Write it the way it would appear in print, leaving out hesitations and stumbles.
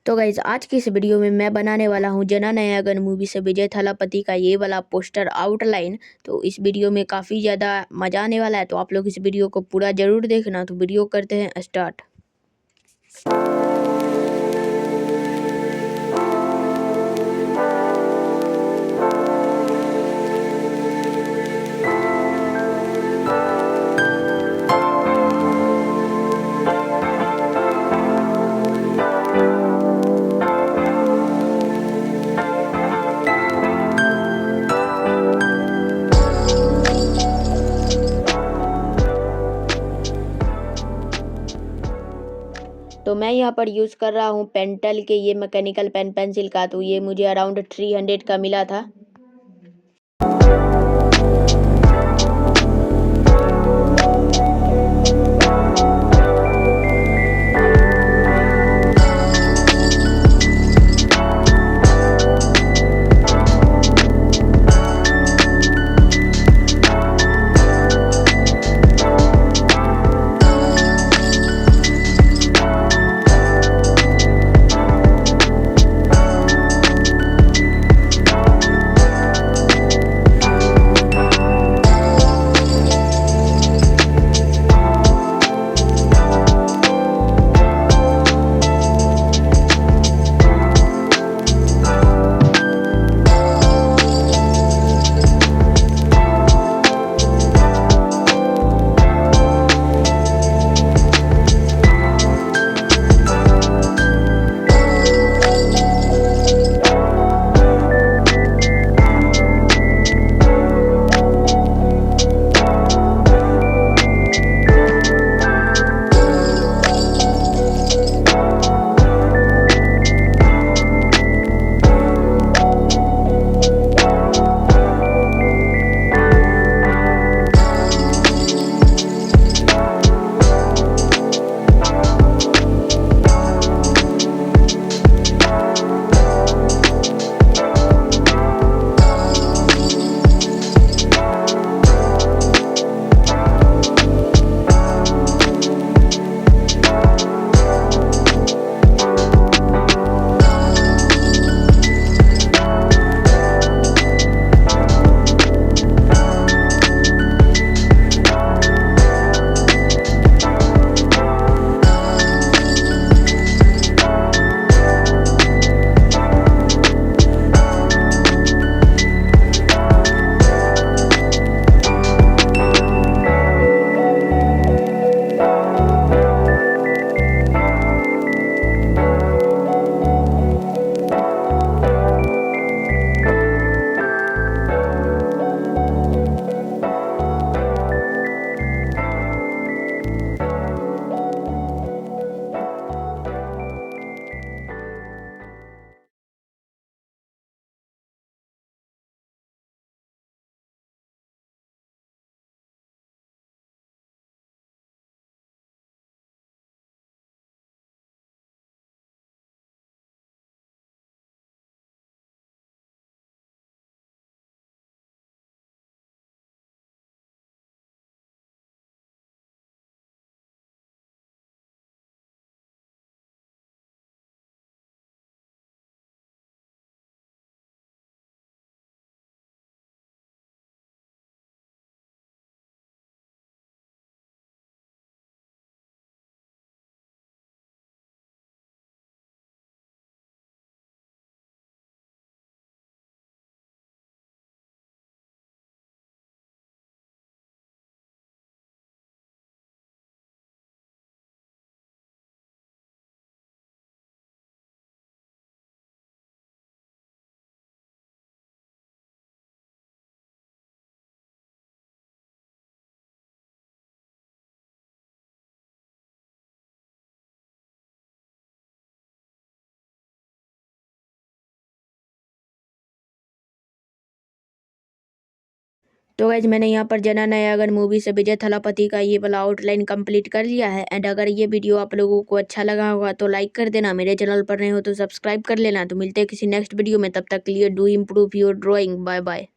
तो गाइज आज की इस वीडियो में मैं बनाने वाला हूँ जननायकन मूवी से विजय थलापति का ये वाला पोस्टर आउटलाइन। तो इस वीडियो में काफ़ी ज़्यादा मज़ा आने वाला है, तो आप लोग इस वीडियो को पूरा ज़रूर देखना। तो वीडियो करते हैं स्टार्ट। तो मैं यहाँ पर यूज़ कर रहा हूँ पेंटल के ये मैकेनिकल पेन पेंसिल का। तो ये मुझे अराउंड 300 का मिला था। तो गाइज मैंने यहाँ पर जननायकन मूवी से विजय थलापति का ये वाला आउटलाइन कंप्लीट कर लिया है। एंड अगर ये वीडियो आप लोगों को अच्छा लगा होगा तो लाइक कर देना, मेरे चैनल पर नए हो तो सब्सक्राइब कर लेना। तो मिलते हैं किसी नेक्स्ट वीडियो में, तब तक के लिए do improve your drawing. Bye bye.